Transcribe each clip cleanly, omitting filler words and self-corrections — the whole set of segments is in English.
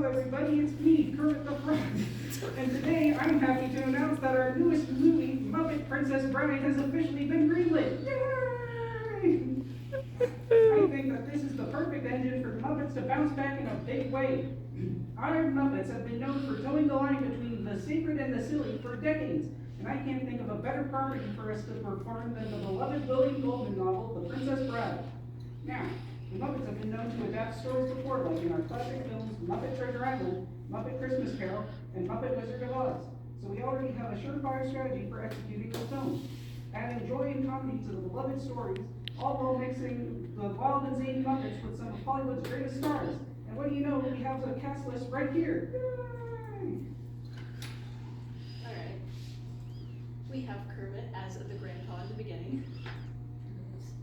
everybody, it's me, Kermit the Frog. And today I'm happy to announce that our newest movie, Muppet Princess Bride, has officially been greenlit. Yay! I think that this is the perfect engine for the Muppets to bounce back in a big way. Our Muppets have been known for towing the line between the sacred and the silly for decades, and I can't think of a better property for us to perform than the beloved William Goldman novel, The Princess Bride. Now, the Muppets have been known to adapt stories before, like in our classic films Muppet Treasure Island, Muppet Christmas Carol, and Muppet Wizard of Oz. So we already have a surefire strategy for executing the films. Adding joy and comedy to the beloved stories, all while mixing the wild and zany Muppets with some of Hollywood's greatest stars. And what do you know, we have the cast list right here. Yay! Alright. We have Kermit as the grandpa in the beginning.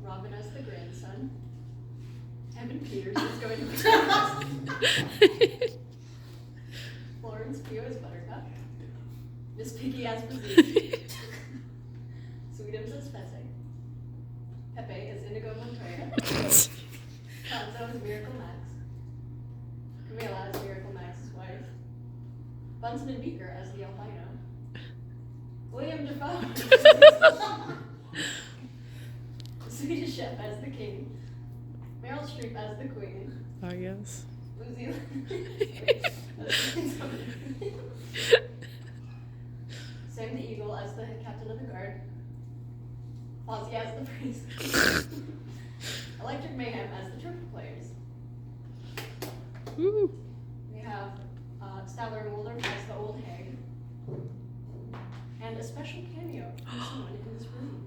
Robin as the grandson. Evan Peters is going to be Florence Pugh as Buttercup. Miss Piggy as Bazooka. Sweetums as Fessing. Pepe as Indigo Montoya. Gonzo as Miracle Max. Camila as Miracle Max's wife. Bunsen and Beaker as the albino. William Dafoe the Swedish Chef as the king. Meryl Streep as the queen. Oh, yes. Lucy Sam the Eagle as the captain of the guard. Ozzy as the priest. Electric Mayhem as the trumpet players. Woo. We have Statler and Waldorf as the old hag. And a special cameo from someone in this room.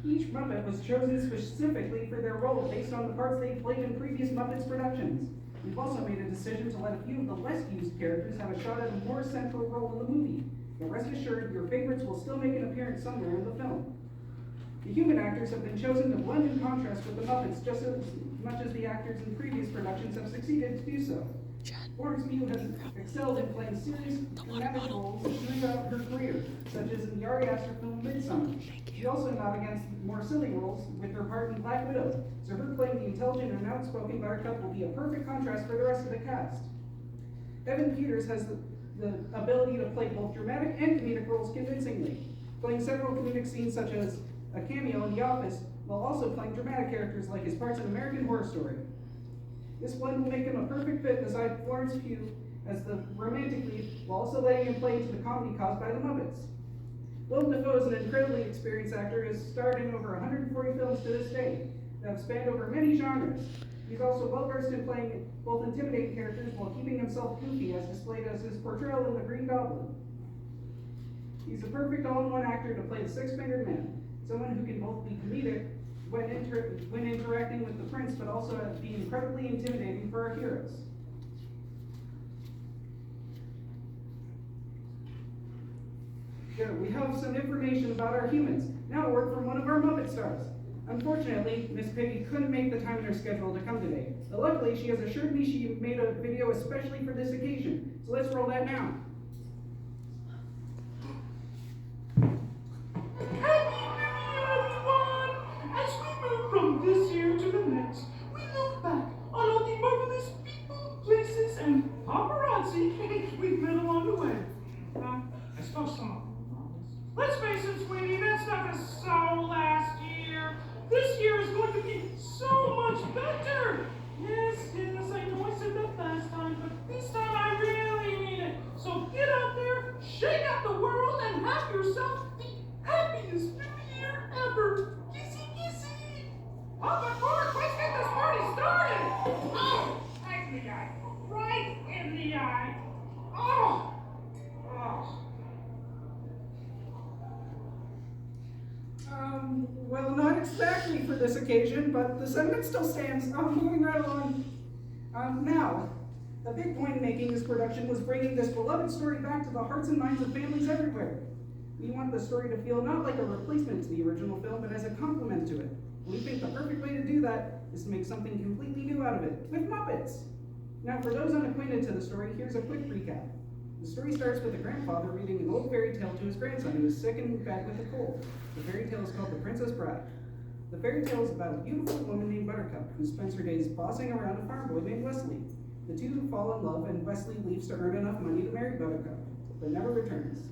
Each Muppet was chosen specifically for their role based on the parts they played in previous Muppets productions. We've also made a decision to let a few of the less used characters have a shot at a more central role in the movie. But rest assured, your favorites will still make an appearance somewhere in the film. The human actors have been chosen to blend in contrast with the Muppets just as much as the actors in previous productions have succeeded to do so. Florence Pugh has excelled in playing serious, dramatic roles throughout her career, such as in the Ari Aster film Midsummer. She also not against more silly roles with her part in Black Widow, so her playing the intelligent and outspoken Buttercup will be a perfect contrast for the rest of the cast. Evan Peters has the ability to play both dramatic and comedic roles convincingly, playing several comedic scenes such as a cameo in The Office, while also playing dramatic characters like his parts in American Horror Story. This blend will make him a perfect fit beside Florence Pugh as the romantic lead, while also letting him play into the comedy caused by the Muppets. Willem Dafoe is an incredibly experienced actor who has starred in over 140 films to this day that have spanned over many genres. He's also well-versed in playing both intimidating characters while keeping himself goofy, as displayed as his portrayal in The Green Goblin. He's a perfect all-in-one actor to play the Six-Fingered Man, someone who can both be comedic when interacting with the prince, but also be incredibly intimidating for our heroes. Here, we have some information about our humans. Now a word from one of our Muppet stars. Unfortunately, Miss Piggy couldn't make the time in her schedule to come today. But luckily, she has assured me she made a video especially for this occasion. So let's roll that now. From this year to the next, we look back on all the marvelous people, places, and paparazzi we've met along the way. I suppose some of them are marvelous. Let's face it, sweetie, that stuff is so last year. This year is going to be so much better. Yes, I know I said that last time, but this time I really mean it. So get out there, shake up the world, and have yourself the happiest new year ever. Papa Court, let's get this party started! Oh, right in the eye. Right in the eye. Oh! Oh. Well, not exactly for this occasion, but the segment still stands. Moving right along. Now, the big point in making this production was bringing this beloved story back to the hearts and minds of families everywhere. We want the story to feel not like a replacement to the original film, but as a complement to it. We think the perfect way to do that is to make something completely new out of it, with Muppets. Now, for those unacquainted to the story, here's a quick recap. The story starts with a grandfather reading an old fairy tale to his grandson who is sick and in bed with a cold. The fairy tale is called The Princess Bride. The fairy tale is about a beautiful woman named Buttercup who spends her days bossing around a farm boy named Wesley. The two fall in love, and Wesley leaves to earn enough money to marry Buttercup, but never returns.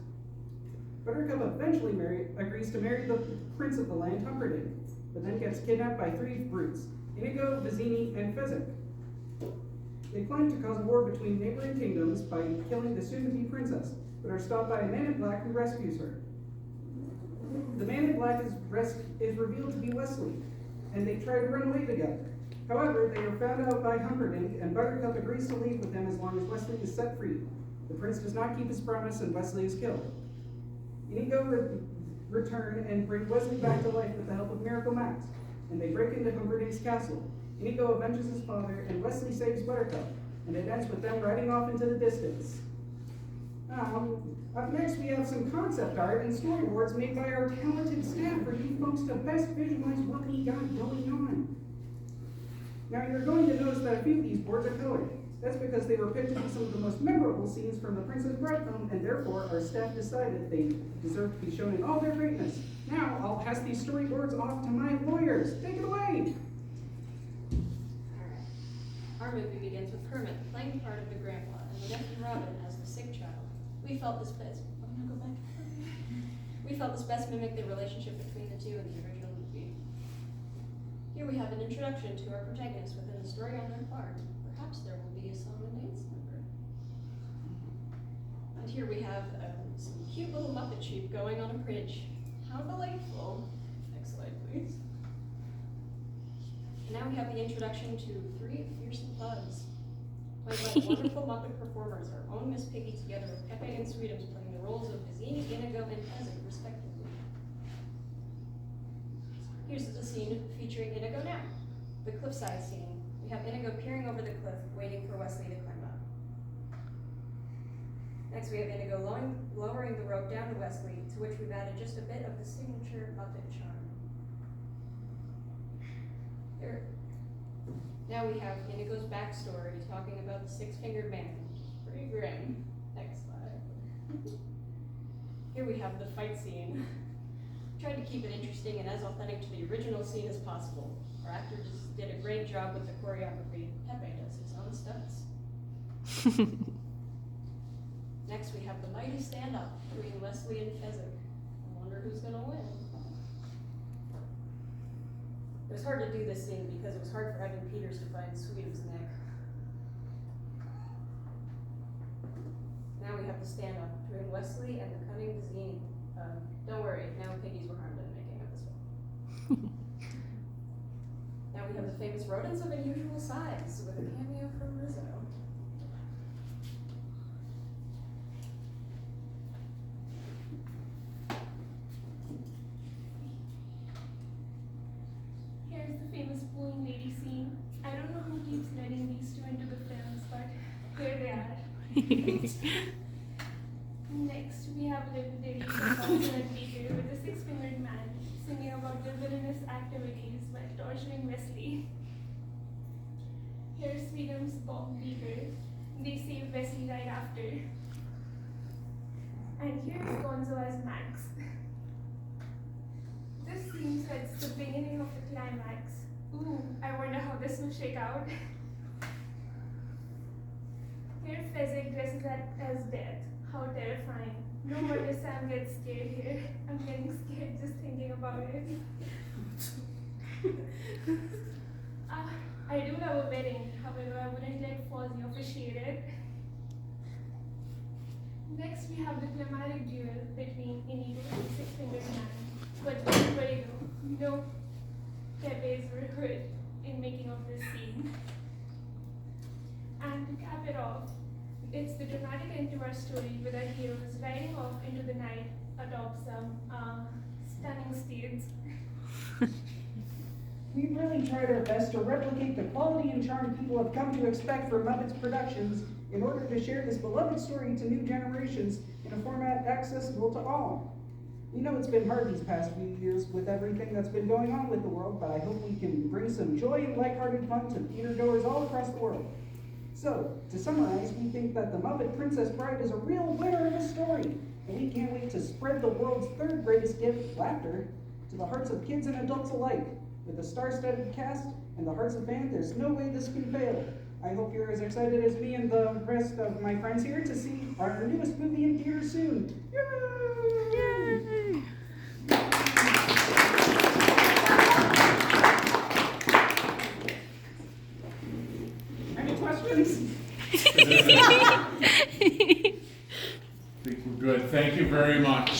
Buttercup eventually agrees to marry the prince of the land, Humperdinck, but then gets kidnapped by three brutes, Inigo, Vizzini, and Fezzik. They plan to cause a war between neighboring kingdoms by killing the soon-to-be princess, but are stopped by a man in black who rescues her. The man in black is revealed to be Wesley, and they try to run away together. However, they are found out by Humperdinck, and Buttercup agrees to leave with them as long as Wesley is set free. The prince does not keep his promise, and Wesley is killed. Inigo return and bring Wesley back to life with the help of Miracle Max, and they break into Humperdinck's castle. Inigo avenges his father, and Wesley saves Buttercup, and it ends with them riding off into the distance. Up next, we have some concept art and storyboards made by our talented staff for you folks to best visualize what we got going on. Now, you're going to notice that a few of these boards are colored. That's because they were picked to be some of the most memorable scenes from the Princess Bride film, and therefore our staff decided they deserve to be shown in all their greatness. Now, I'll pass these storyboards off to my lawyers. Take it away! Alright. Our movie begins with Kermit playing the part of the grandpa and the nephew Robin as the sick child. We felt this best. I'm gonna go back. We felt this best mimicked the relationship between the two in the original movie. Here we have an introduction to our protagonists within the story on their part. Perhaps there will be a song and dance number. And here we have some cute little Muppet sheep going on a bridge. How delightful. Next slide, please. And now we have the introduction to three fearsome thugs, played by wonderful Muppet performers, our own Miss Piggy together with Pepe and Sweetums playing the roles of Vizzini, Inigo, and Fezzik, respectively. Here's the scene featuring Inigo now, the cliffside scene. We have Inigo peering over the cliff, waiting for Wesley to climb up. Next, we have Inigo lowering the rope down to Wesley, to which we've added just a bit of the signature Muppet charm. There. Now we have Inigo's backstory, talking about the six-fingered man. Pretty grim. Next slide. Here we have the fight scene. Tried to keep it interesting and as authentic to the original scene as possible. Our actors did a great job with the choreography. Pepe does his own stunts. Next, we have the mighty stand-up between Wesley and Fezzik. I wonder who's gonna win. It was hard to do this scene because it was hard for Evan Peters to find Sweetums' neck. Now we have the stand-up between Wesley and the cunning Vizzini. Don't worry, now piggies were harmed in the making of this film. Now we have the famous rodents of unusual size with a cameo from Rizzo. Here's the famous balloon lady scene. I don't know who keeps letting these two into the films, but here they are. Next, we have a little ditty from Bowser and Peter with a six-fingered man singing about their villainous activities while torturing Wesley. Here's Sweetums, Bob, Beaker. They save Wesley right after. And here's Gonzo as Max. This scene sets the beginning of the climax. Ooh, I wonder how this will shake out. Here Fezzik dresses as Death. How terrifying. No wonder Sam gets scared here. I'm getting scared just thinking about it. I do have a wedding, however I wouldn't let Fozzie officiate it. Next we have the climatic duel between Inigo and Six-Fingered Man. But don't worry though, no Pepe's were hurt in making of this scene. And to cap it off, it's the dramatic end to our story with our heroes riding off into the night atop some stunning steeds. We've really tried our best to replicate the quality and charm people have come to expect from Muppets Productions in order to share this beloved story to new generations in a format accessible to all. We know it's been hard these past few years with everything that's been going on with the world, but I hope we can bring some joy and lighthearted fun to theatergoers all across the world. So, to summarize, we think that The Muppet Princess Bride is a real winner of a story, and we can't wait to spread the world's third greatest gift, laughter, to the hearts of kids and adults alike. With a star-studded cast and the hearts of fans, there's no way this can fail. I hope you're as excited as me and the rest of my friends here to see our newest movie in theaters soon. Yay! Any questions? I think we're good. Thank you very much.